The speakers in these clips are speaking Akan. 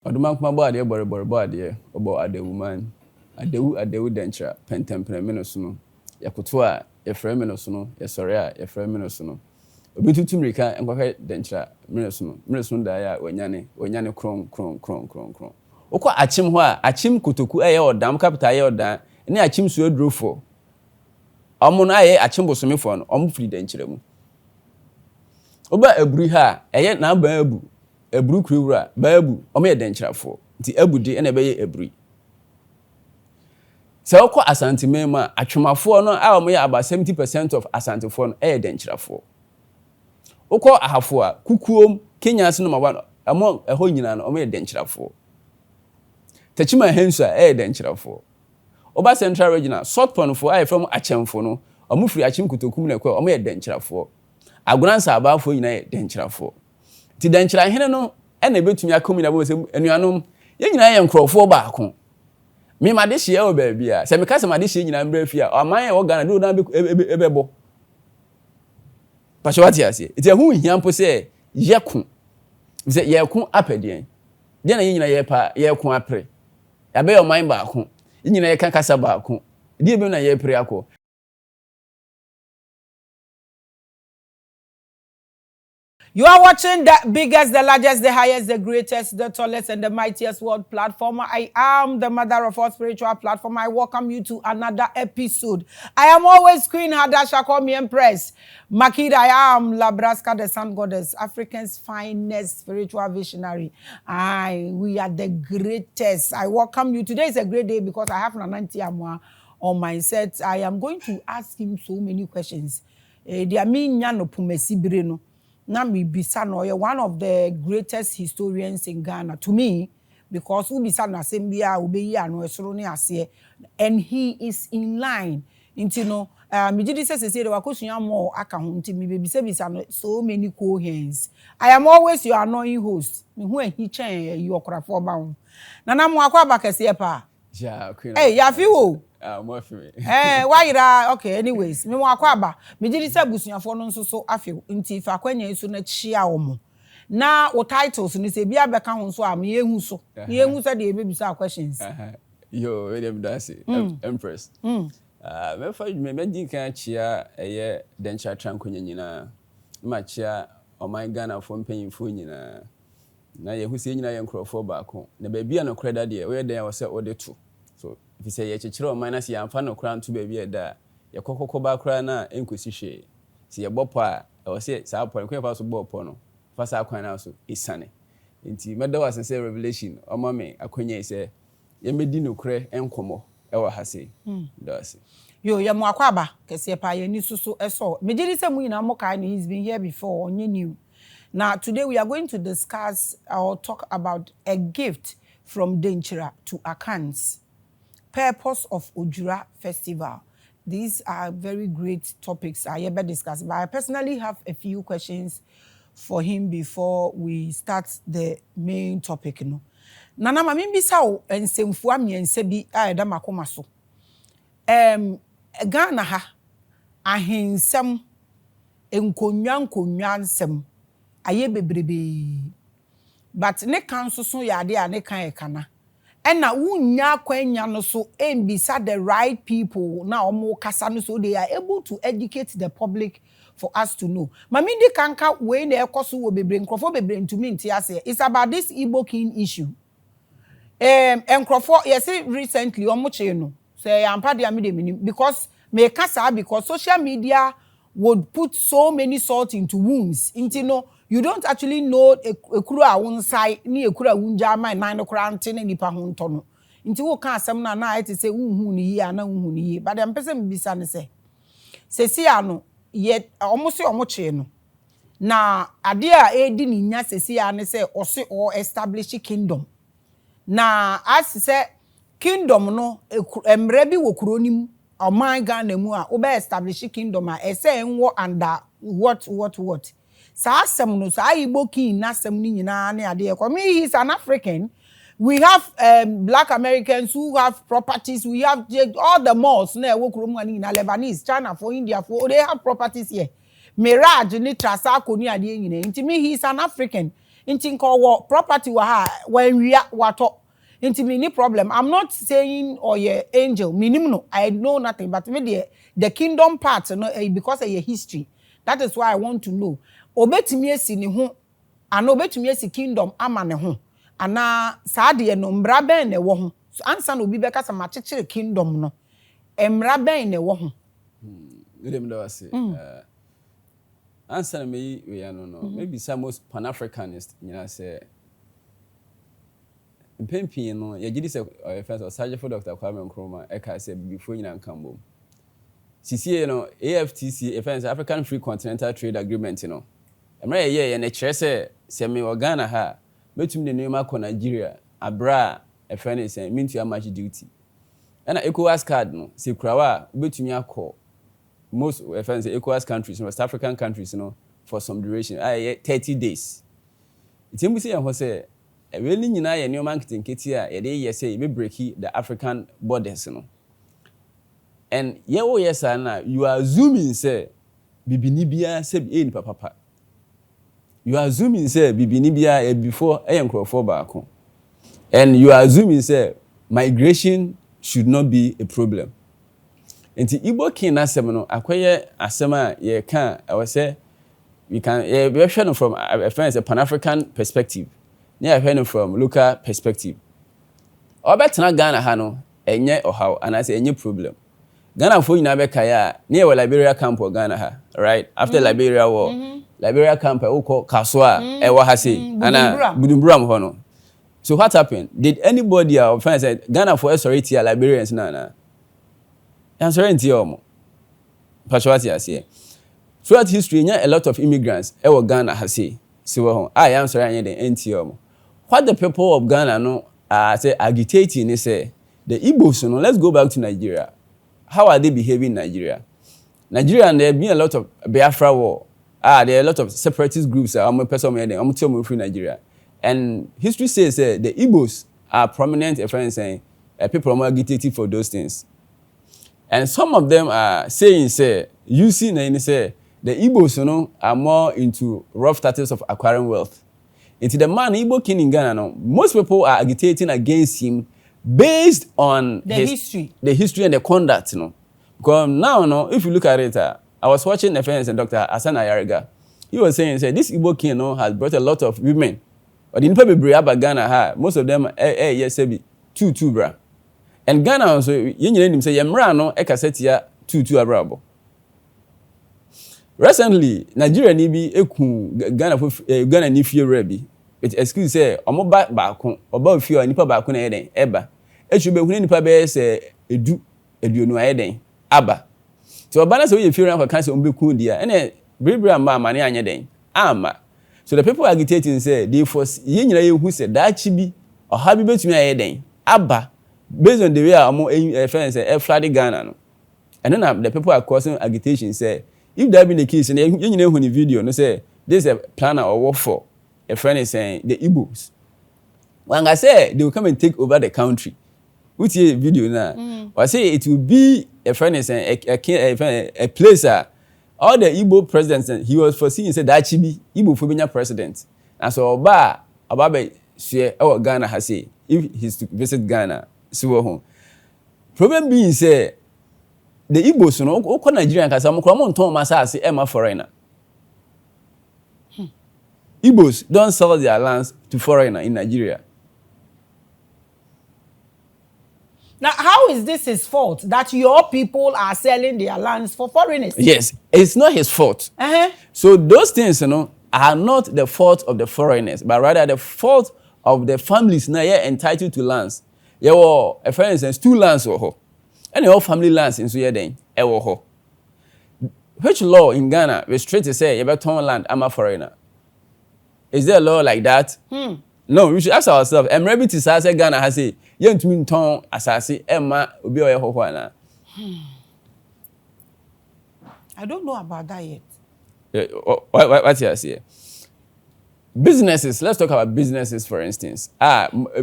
Oduma kuma bo ade bo ade obo adewu man adewu dentra pentempere menoso no yakoto a yefre menoso no yesore a yefre menoso no obi tutumrika enkwahwe dentra menoso no da ya onyane kron okọ achim ho a achim kotoku eye odam capital eye odan ne achim so adurofo omo no aye achim bosomefo no omo firi denkyere mu oba aburi ha eye na ba aburu kurawura ba abu omo ye denkyerafo nti abudi ene be ye aburi se okọ asantemema atwemafo no a omo ye about 70% of asantefo no eye denkyerafo okọ ahafo a kukuom Kenyans no ma among eho nyina no omo ye denkyerafo Tachima hensu a denkyerafo oba central regional sort ponfo a from achemfo no omo firi achim kutokum na kwa omo ye denkyerafo aguransa abafo nyina ye denkyerafo ti denkyera hene no ena betumi akomina bo se enuanom ye nyina ye nkrofo baako me ma de hye o ba bia se me ka se ma de hye nyina mbra fi a aman ye wo Ghana do na ebebo pacho wati ase ti hu hiampo se yekun se yekun apedien de na ye nyina ye pa yekun apre abe yo man baako nyina ye kan kasa baako de ebe na ye pre akọ. You are watching the biggest, the largest, the highest, the greatest, the tallest, and the mightiest world platform. I am the mother of all spiritual platform. I welcome you to another episode. I am always Queen Hadasha, call me Empress. Makida, I am Labraska, the Sun Goddess, African's finest spiritual visionary. We are the greatest. I welcome you. Today is a great day because I have Nananti Amwa on my set. I am going to ask him so many questions. Na mi bisa no one of the greatest historians in Ghana to me because who bisa na sembia obeyi ano esoro ne ase and he is in line into no me did say the wakosua more aka ho nti me bisa no so many co-hands. I am always your annoying host me hu ehi chen you okrafo ba ho nana mo akwa ba kese pa ja queen hey ya fi wo mo fi me why ira okay anyways me mo akwa ba me did say busuafo no nso so afi nti fa kwanya nso na chia omo na o titles ni se bia beka ho nso am ye hu so de e bebisa questions yo we dem da say Empress me fa me din kan chia eye dencha trankonya nyina ma chia oman Ghana fo mpanyimfo nyina na ye hu se nyina ye nkrofo baako na ba bia no kreda de we den wo se odeto so if you say ye chechire oman na se yamfa no kra nto ba bia da ye kokoko ba kra na enkosi hwe se ye bopo a wo se sa po nkwe fa so bopo no fa sa kwan na so isane nti medawa sense revelation o mame akonya ise ye medi no kre enkomo e wa ha se dase yo ye mo akwaba kese pa ye ni susu eso me did say mu ina mo kai no he's been here before onye new. Now today we are going to discuss or talk about a gift from Denkyera to Akans. Purpose of Ojura Festival. These are very great topics I ever discussed, but I personally have a few questions for him before we start the main topic. No, Nana mami bisa o ensemfu amiense bi a eda makoma so. Ghana ha ahensem enkonwa nsem aye bebrebe but ne kan so ya ade a ne kan e kana ena wunya kwanya no so embisa the right people na omo kasa no so they are able to educate the public for us to know mami di kanka we na ekoso wo bebre nkrofo bebre ntumi nti ase it's about this Igbo king issue nkrofo yes recently omo che no say ampa dia me de because me kasa because social media would put so many salt into wounds into no you don't actually know ekuru a won sai ni ekuru a wunja man nan kura nte ne nipa ho nto no nti wo ka asem na ite say unhu ni yi ana unhu ni yi but dem pese mbisa ne say sesi ano ye omo che no na ade a edi ni nya sesi a ne say ose or establish kingdom na as say kingdom no emre bi wo kuro nim oman Ghana mu a obe establish kingdom a ese enwo under what sa asem no sa Igbo king na asem ni nyina na ade e me he's an African. We have black Americans who have properties. We have all the malls na wo kuro mu ani na Lebanese, China, for India, for they have properties here. Mirage ni trasa ko ni ade nyina. Inti me he's an African. Inti nko property wa ha when we wato. Inti me ni problem. I'm not saying or ye angel. Minimum no. I know nothing. But me the kingdom part no because of your history. That is why I want to know. Obetumi esi ni ho. Ana obetumi esi kingdom ama ne ho. Ana saa de no mbra ben ne wo ho. So ansa no obi beka sa machechire kingdom no. Mbra ben ne wo ho. Dem do ase. Answer me we are no. Maybe some most pan-Africanist, you know, say Mpempi no, ye gidi say first or Sergeant for Dr. Kwame Nkrumah, eka say before you nan kambo. Sisi no, AFTC, African Free Continental Trade Agreement, you know. Emre ye na kire say me Ghana ha, betum de nneema ko Nigeria, abra e friend say mintu match duty. Na ECOWAS card no, se kurawa betumi akọ most friends ECOWAS countries, West African countries, you know, for some duration, 30 days. It's embassy and say really nyina ye new marketing kiti a ye dey say we break the African borders, you know. And yes na you are assuming say bibini bia say ni papa. You are assuming say bibini bia before enkrofo baako. And you are assuming say migration should not be a problem. Enti Igbo king asem no akoye asem a ye kan I was say we can we are from a pan-African perspective. We are from local perspective. Obetena Ghana ha no enye ohaw and I say enye problem. Ghana fo nyina be kaya na we Liberia camp o Ghana ha, right? After Liberia war, Liberia camp ukọ Kasoa e wa ha say ana Budumbura ho no. So what happened? Did anybody or friends say Ghana for sorry to Liberians na? Answer in Tiomo. Pachwati ase. Throughout history, a lot of immigrants ever Ghana has say. So I answer any the Tiomo. What the people of Ghana no say agitating is say the Igbos no. Let's go back to Nigeria. How are they behaving in Nigeria? Nigeria and there been a lot of Biafra war. There are a lot of separatist groups. I'm a person from Nigeria. And history says the Igbos are prominent friends saying people are agitating for those things. And some of them are saying, say, you see, say, the Igbos, you know, are more into rough status of acquiring wealth. Into the man, Igbo king in Ghana, no, most people are agitating against him based on the history and the conduct, you know. Because now, no, if you look at it, I was watching a friend and Dr. Hassan Ayariga. He was saying, say, this Igbo king, you know, has brought a lot of women. But in Ghana, most of them, yes, two, bra. And Ghana also, you say, Yamra no, ekasetia 2 abrabo. Recently, Nigeria ni bi eku Ghana ni fie rebi. It excuse say, omo baako, oba fie nipa baako na eden, eba. Echu be hunu nipa be say eduonu eden, aba. So oba na say we fie ran for cancer ombeku dia, ene brebra ma amane anye den, ama. So the people agitating say, they force ye nyina ye hu say that chibi, or habi betumi eden, aba. Based on the way our friends say flooding Ghana no. And then the people are causing agitation say if that be the case and you know when the video no say this is a planner or work for a friend is saying the Igbos. When I say they will come and take over the country. Which is video now. I say it will be a friend is saying a place all the Igbo presidents he was foreseeing said that should be Igbo for president. And so Oba share our Ghana has say if he's to visit Ghana. So home. Problem being say the Igbos no ko Nigerian kasa mo kro nton masase e ma foreigner. Igbos don't sell their lands to foreigner in Nigeria. Now, how is this his fault that your people are selling their lands for foreigners? Yes, it's not his fault. So those things, you know, are not the fault of the foreigners, but rather the fault of the families now entitled to lands. Yeah, well, for instance, 2 lands or ho. And all family lands in Sweden, ho. Which law in Ghana restricts to say about turn land, I'm a foreigner? Is there a law like that? No, we should ask ourselves. I'm ready to say Ghana has a young twin tongue assassin, Emma, Ubi or Hoana. I don't know about that yet. What's your say? Businesses, let's talk about businesses for instance.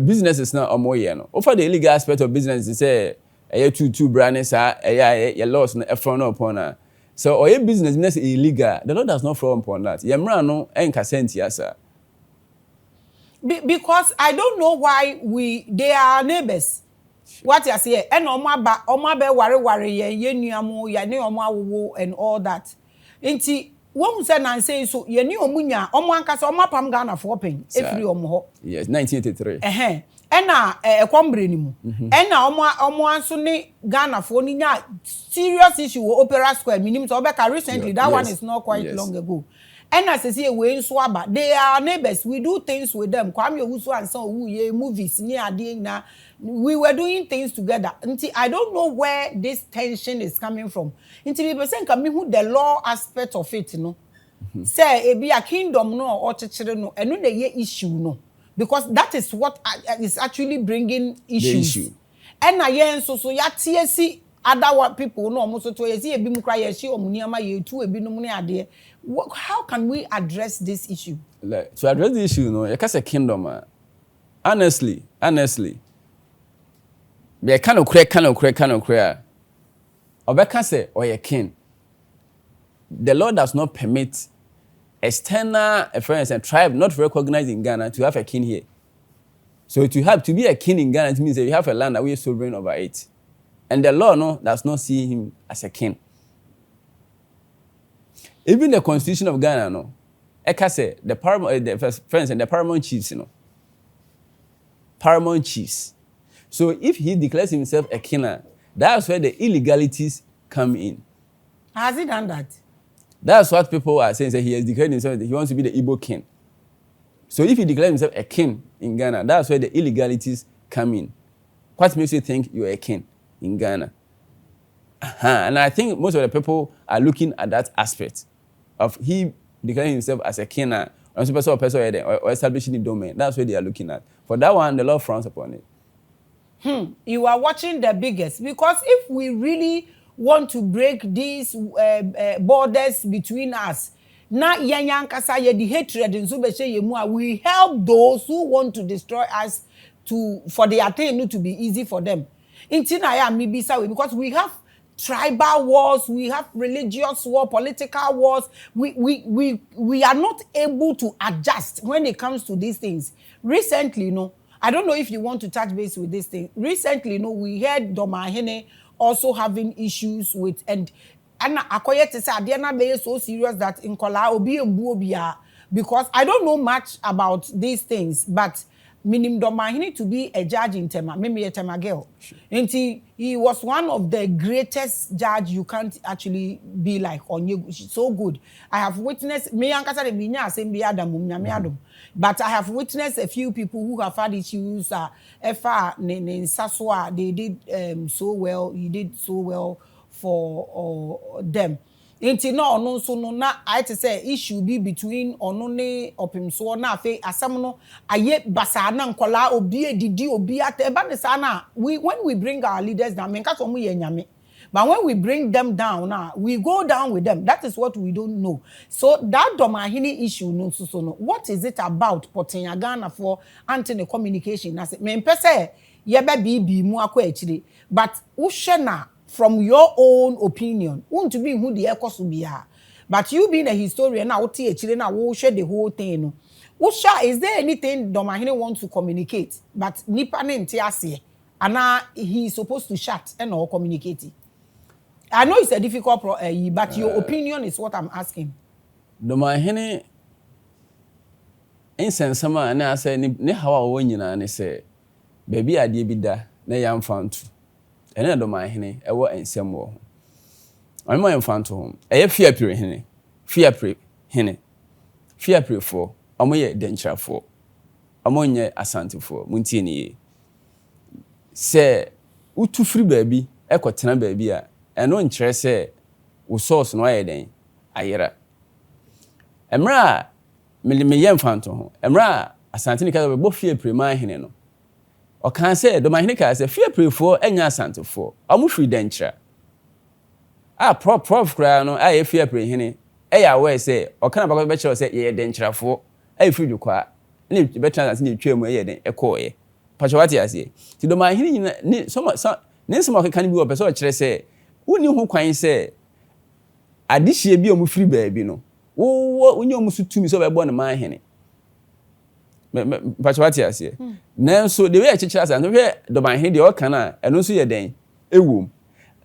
Businesses now are more no. Over the illegal aspect of business, they say two brands your laws no frown upon. So or your business illegal, the law does not frown upon that. Yemra no enka senti asa. Because I don't know why they are neighbors. What you say? And oma be ware ye nuamu ya ne omo awowo and all that. Nti won say nan say so ye ni omunya omo ankasa omo pam Ghana for pen efiri omo ho. Yes, 1983. Ena ekombre ni mu. Ena omo anso ne Ghana for ni nya serious issue wo Opera Square minim so obeka recently that one is not quite long ago. And as I say, we swaba. They are neighbors. We do things with them. Kwame Owusu and so movies near na. We were doing things together. Until I don't know where this tension is coming from. Until people say, "Come who the law aspect of it, you know." Say, it be a kingdom no or chichire no, and no the ye issue no, because that is what is actually bringing issues. The issue. And again, so ya TSC. Other people no almost to ye ebi mu kra ye hye omuniama ye tu ebi no mu ne ade. How can we address this issue? Like, to address the issue, no, you can say kingdom. Honestly, be kind of crack. Or can say, or a king. The law does not permit external friends and tribe not recognized in Ghana to have a king here. So to be a king in Ghana, it means that you have a land that we are sovereign over it. And the law no does not see him as a king. Even the constitution of Ghana, no, I say the paramount chiefs, you know, paramount chiefs. So if he declares himself a king, that's where the illegalities come in. Has he done that? That's what people are saying. That he has declared himself that he wants to be the Igbo king. So if he declares himself a king in Ghana, that's where the illegalities come in. What makes you think you're a king in Ghana? And I think most of the people are looking at that aspect of he declaring himself as a king or establishing the domain. That's what they are looking at. For that one, the law frowns upon it. You are watching the biggest, because if we really want to break these borders between us, na yanyankasa ye the hatred in Zubeshe Yemua, we help those who want to destroy us for the attain to be easy for them. Because we have tribal wars, we have religious war, political wars. We are not able to adjust when it comes to these things. Recently, I don't know if you want to touch base with this thing. Recently, we heard Domahene also having issues with, and Akoye to say Adiana Bay is so serious that in Kola Obi Obia, because I don't know much about these things, but minim Domahene to be a judge in Tema, maybe a Tema girl. And he was one of the greatest judge you can't actually be like on you. So good. I have witnessed me but I have witnessed a few people who have had issues. They did so well. He did so well for them. Inti no so no na I to say issue be between onone opimso na afi asam no aye basa na nkola obi edidi obi ateba ne sa na when we bring our leaders down menka so mo ye nyame, but when we bring them down now we go down with them. That is what we don't know. So that Domahene issue no so no, what is it about Portenya Ghana for anti communication? Na say me pese ye be bi mu akọ akire, but wo na from your own opinion, want to be who the ekosubia. But you being a historian now, will share the whole thing. Is there anything Domahene wants to communicate? But Nipa Ntiase, and now he's supposed to shut and all communicate. I know it's a difficult but your opinion is what I'm asking. Domahene incense sama and I say ne hawa wonyina ne say baby ade bi da na yam fantu. Ene Domahene ewo ensem wo. Anmo emfanto hom. Eye fiapre hene. Fiapre hene. Fiapre fo. Omo ye denchafo. Omo nye asantefo. Muntie ne ye. Se utu free baabi ekotena baabi a eno nkyere se wo source no aye den ayera. Emra me ye emfanto ho. Emra asante ne ka bo fiapre ma hene no. O kan say Domahene ka say fear prefo enya asantefo omo free denchra prof kra no aye fear pre hene eya we say o kan ba be che say ye denchirafo aye free dukwa ne be trans ne twam ye den ekoye pacho what ya say ti Domahene ni so ne nso ma kan bi o person o kire say woni ho kwan say adihie bi o mo free baabi no wo onye o mo so tumi so be bo ne ma hene Pachawati ase. Nanso the way I chichira say no hwe doman he de o kana eno so ye den ewom.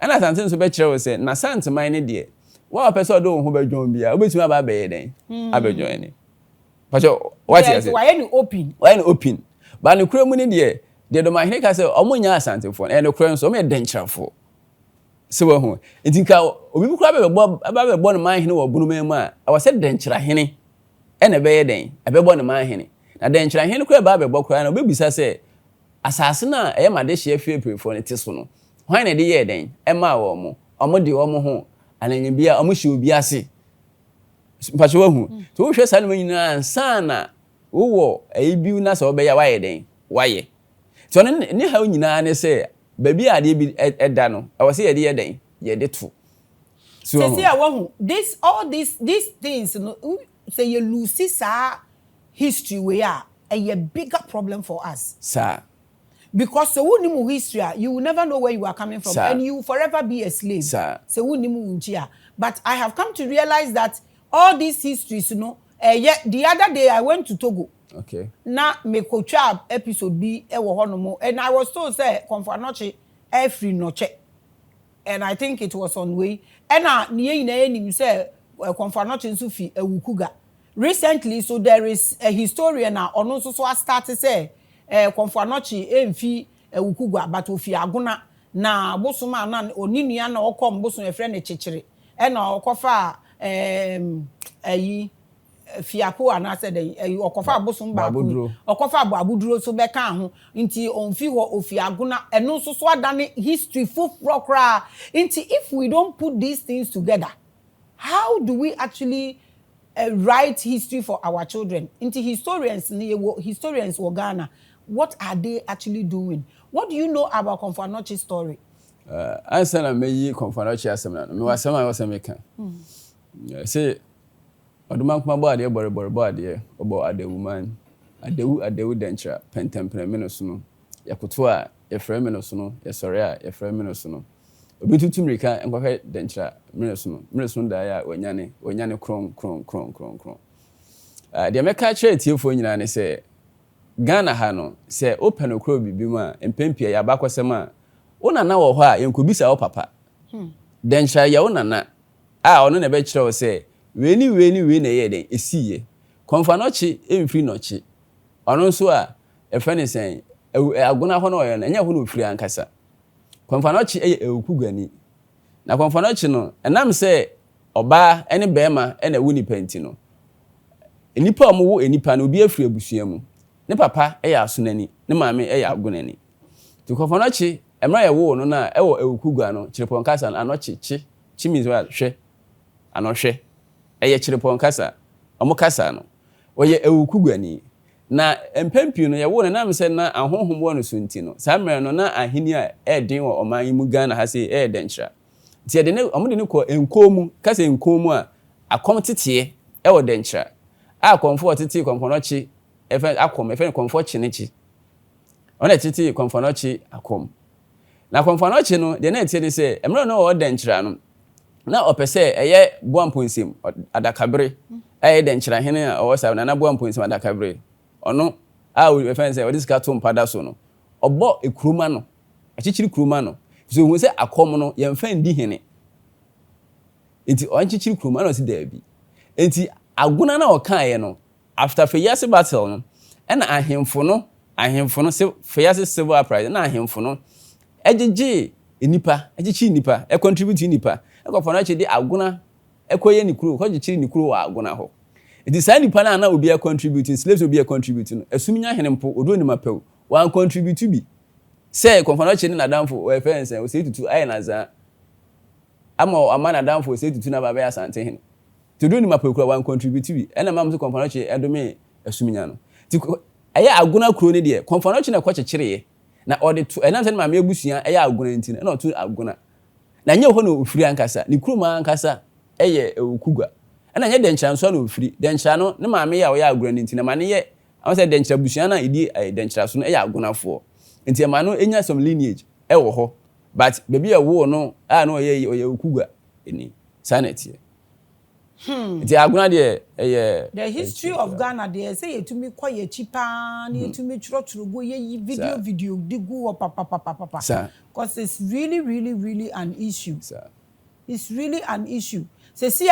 Ana santen so be kire wo say na santeman ne de wa person do ho badwon bia obetumi aba be ye den abadwon ni. Pacho what ase. Why any open? Why any open? Ba ne kura mu ne de doman he ka say omonya asantefo e ne kura so o me denchirafo. Se wo ho. Etinka obi kura be bo ne man hene wo bunu man mu a awase denchira hene e na be ye den abebo ne man hene. Na denchira hene kura ba bebo kura na obebisa say asase na e ma de hye afirepirefo ne tiso no hwan na de ye den e ma wo mo omo de wo mo ho ananya bia omo hye obi ase mpacho wo hu to wo hwe sa no nyina ansa na wo ayibiu na so be ya waye den waye to ne ha nyina ne say baby ade bi eda no e wo say ye de ye den ye de to so see wo hu this all these things no say you lose sa history we are a bigger problem for us sir. Because so wunimu history, you will never know where you are coming from, and you will forever be a slave. Sir. So wunimu unchia. But I have come to realize that all these histories, you know, the other day I went to Togo. Okay. Na me kocha episode B honomo, and I was told say konfanoche every noche, and I think it was on way. And niye ina say konfanoche nsufi ewukuga. Recently, so there is a historian now on also so start to say. Konfanochi emfi ukugwa but ofi aguna na bosoma na oninua na okom bosom e friend chechire e na okofa ayi fiapo ana said okofa bosom ba okofa abuduro so be kan ho nti onfi ho ofi aguna eno so so adane history fufro kra nti if we don't put these things together how do we actually write history for our children? Into historians of Ghana, what are they actually doing? What do you know about Konfanochi's story? I said I may Konfanochi asem me was making. Say Oduman kuma body about the woman adewu dentra pentemple menosuno yakutoa e frame no suno ye sore a ye frame no suno obi tutum rika enkwahwe dentra menosuno da ya onyane kron de meka kire tiefo nyina ne se Ghana ha no se open okro bibi mu a empempia ya bakosem a una na wo ho a yenkobisa wo papa dentra ya una na a ono na be kire wo se weni na ye den esiye Konfanochi emfiri nochi ono so a efene sen aguna ho no yo na nya ho no ofiri ankasa Konfanochi ewukugani na Konfanochi no enam se oba ene bema ene wuni penti no enipa omo enipa na obi afiri abusua mu ne papa ya asonani ne maame ya agunani to Konfanochi emra ya wo no na ewo ewukugwa no chirepon kasa anochi chi means hwe anohwe eye chirepon kasa omo kasa no oye ewukugwani na empempi no ye wo na se na ahonhom wo no sunti no sa mere no na ahini a edin wo oman mu Ghana ha se denchira ti ye de ne omo de ne ko enkomu kasa enkomu a akom tete e wo denchira a komfort tete Konfanochi efe akom efe komfort chinechi ona tete Konfanochi akom na Konfanochi no de na tie de se emre no wo denchira no na opese eye boamponsim adakabre eye denchira hene a wo sa na boamponsim adakabre ono a we fence say this cartoon pada so no obo ekruma no achichiri kruma no so hu say akom no ye mfa ndi hene enti onchichiri kruma no si dabi enti aguna na okan ye no after Feyase battle no na ahemfo no se Feyase civil uprising na ahemfo no ejeje echichi nipa e contribute nipa e Konfanochi de aguna ekoye ni kuro ko jichiri ni kuro wa aguna ho it is any pana na obi a contributing slaves obi a contributing asumnya hene mpo odo ni mapew one contribute bi say Konfanochi ni nadamfo we fence o say tutu ayi na za ama amana nadamfo say tutu na baba ya sante hene to do ni mapew kura one contribute bi ena mam so Konfanochi edome asumnya no ti aya aguna kuro ni de Konfanochi na kwa chekire na ode to ena se ma me abusuan aya aguna nti na to aguna na nye ho no ofiri ankasa ni kuro ma ankasa eye ewukugwa ana nye denchira nso na ofiri denchira no ne maame ya wo ya aguna nti na mane ye am say denchira busuan na edi denchira so no eye agunafo nti ma no enya some lineage e wo ho but baby e wo no a no oye ewukugwa eni sanity Ti aguna de the history of Ghana they say you to me quite cheaper, you to me churo go ye video digu papa. Because it's really an issue. It's really an issue. See,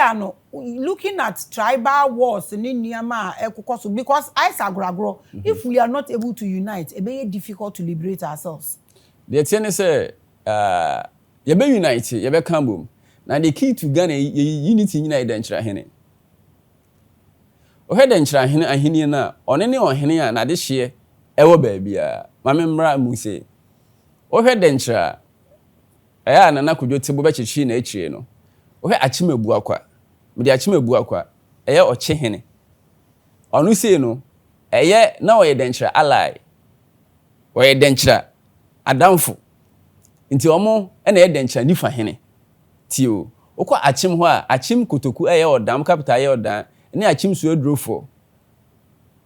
looking at tribal wars in Niama, because I agree, if we are not able to unite, it may be difficult to liberate ourselves. The thing say, you be unite, you be come boom. Now the key to Ghana, unity unite denchra hene. O head denchra hene and hene na, on any on hene na this year, ewo baby Maame mbra mu say. O head denchra, na kujo tebo be chichi na echire no. O he achimebu akwa. Me de achimebu akwa. Eye oche hene. Onu say no, na o ye denchra ally. O ye denchra adamfo. Nti omo na ye denchra nifa hene. Tio. Okwa achim ho a achim kotoku eye odam capital eye odan. Ne achim so adrofo.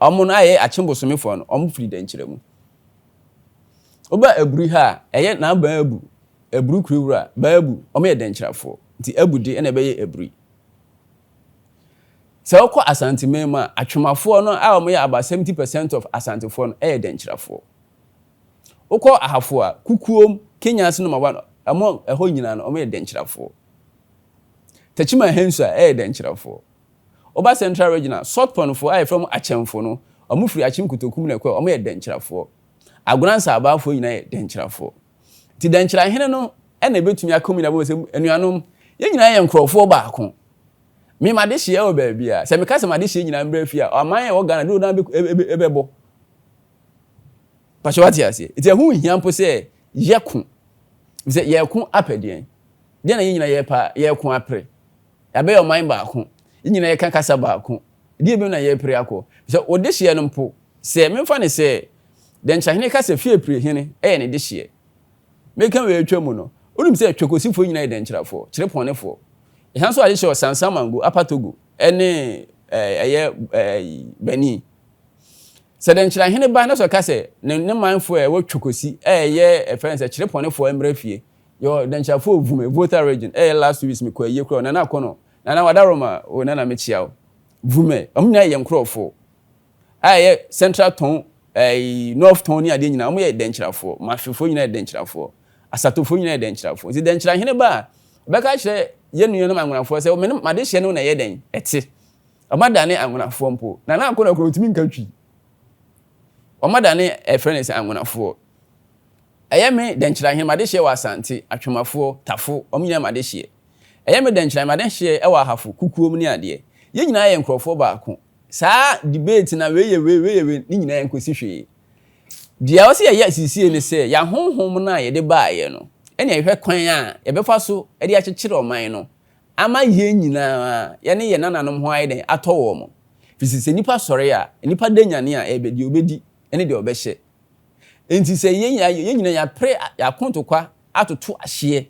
Omo no aye achim bosomefo no, omo firi denchra mu. Oba aburi ha, eye na ba abu. Aburu kurawura, ba abu, omo ye denchirafo. Nti abude na be ye aburi. Se okwa asante mema atwemafo no a omo ye about 70% of asantefo no ye denchirafo. Okwa ahafo a kukuom Kenyans no mawa amo eho nyina no omo ye denchirafo. Tachima hensu a ye denchirafo. Oba Central Regional South Ponfo a from Achemfo no omo firi Achim kutokum na kwa omo ye denchirafo. Agunansa abafo nyina ye denchirafo. Ti denchira hene no na betumi akomi na bo se anuanom ye nyina ye nkrofo baako me ma de hye o ba bia se me ka se ma de hye nyina mbra fi a aman ye wo Ghana do na ebebo pacho wati ase ti hu hiampo se yeko se yeko apedien de na ye nyina ye pa yeko apre ya be o man baako ye nyina ye kankasa baako de be na ye pre akọ se o de hye no mpo se me fa ne se denchira hene ka se fi epre hene ne de hye Mekan we atwa no. Unim se atwakosifo nyina denchirafo, chireponefo. Ehanso ade hye Sansamango, Apatogo, ene Beni. Se denchira hene ba na so ka se ne manfo wo twakosi friends chireponefo embrafie. Yo denchirafo vume voter region last week me kwa ye kro na akono. Na wadaroma o na mechiawo. Vume, omnya ye nkrofo. Central ton North ton ni ade nyina omo ye denchirafo, mafefo nyina denchirafo. Asatofo nyina denchirafo. Nti denchira hene ba beka kire ye nuyo na anwonafo se me ma de hye no na ye den ete. Omadane anwonafo mpo. Na akona ko timi nkatwi. Omadane friends anwonafo. Me denchira hene ma de hye wa asante, atwemafo, tafo, omnyina ma de hye. Me denchira ma de hye e wa hafo, kukuom ni ade. Ye nyina ye nkrofo baako. Sa debate na we ni nyina enkosi hwe. Dia wo se ye asisie ne se ya honhom na ye de baaye no. Ene ehwe kwan a ye befa so e de akekere oman no. Ama ye nyina ye ne ye nananom ho aye den atowo mo. Fisise nipa sore a nipa danyane a ebedi obedi ene de obehye. Enti se ye nyina ya pre ya kontokwa atoto ahye.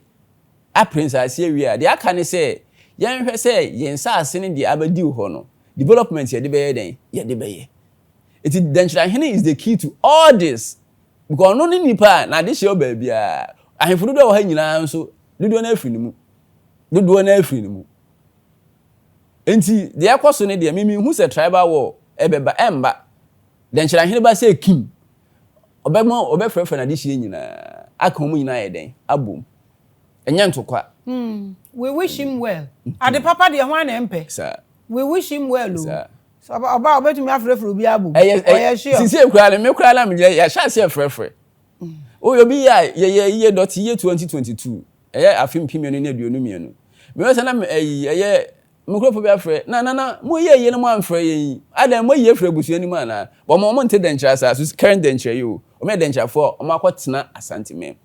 A prince asie wi a de aka ne se ye nhwe se ye nsa ase ne de abadi ho no. Development ye de beye den ye de beye. It is denchira hene is the key to all this. Because no nipa na de hye ba bia. Ahemfudu do ha nyina nso dodo na afiri mu. Dodo na afiri mu. Enti de yakoso ne de mimi hu se tribal war ebeba emba. Denchira hene ba se king. Obefrefe na de hye nyina. Aka mu nyina ye den abom. Enya ntokwa. We wish him well. Ade papa de ho na empe. Sir. We wish him well. Sir. So about betumi afrefre obi abu. Sure. Sisi ekura me kura la me ya sha se afrefre. O yo bi ya ye 2022. Afim pimienu na aduonu mienu. Me we se na me kura bi afre. Na mo ye no mo amfre ye. Adam mo ye afre busuani ma na. Bo mo nte denchira sa so current denchira yo. O me denchira for o makotena asante me.